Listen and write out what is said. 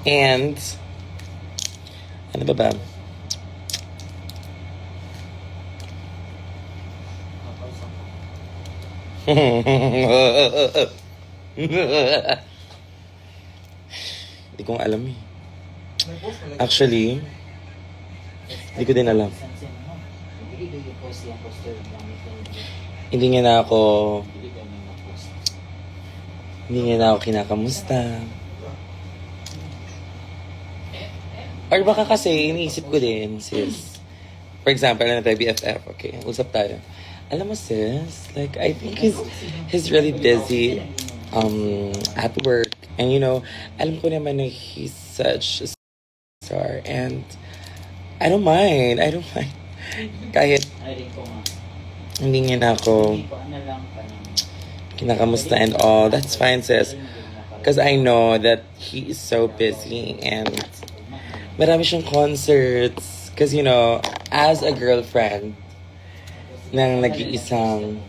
And, ano ba ba? Hindi ko alam eh. Actually, hindi ko din alam. Hindi niya na ako kinakamusta. Or baka kasi iniisip ko din, sis. For example, ano tayo, BFF, okay? Usap tayo. Alam mo, sis, like, I think he's really busy at work. And you know, alam ko naman na he's such a star. And I don't mind. Kahit hindi niya na ako kinakamusta and all. That's fine, sis. Because I know that he is so busy and marami siyang concerts. Because, you know, as a girlfriend ng nag-iisang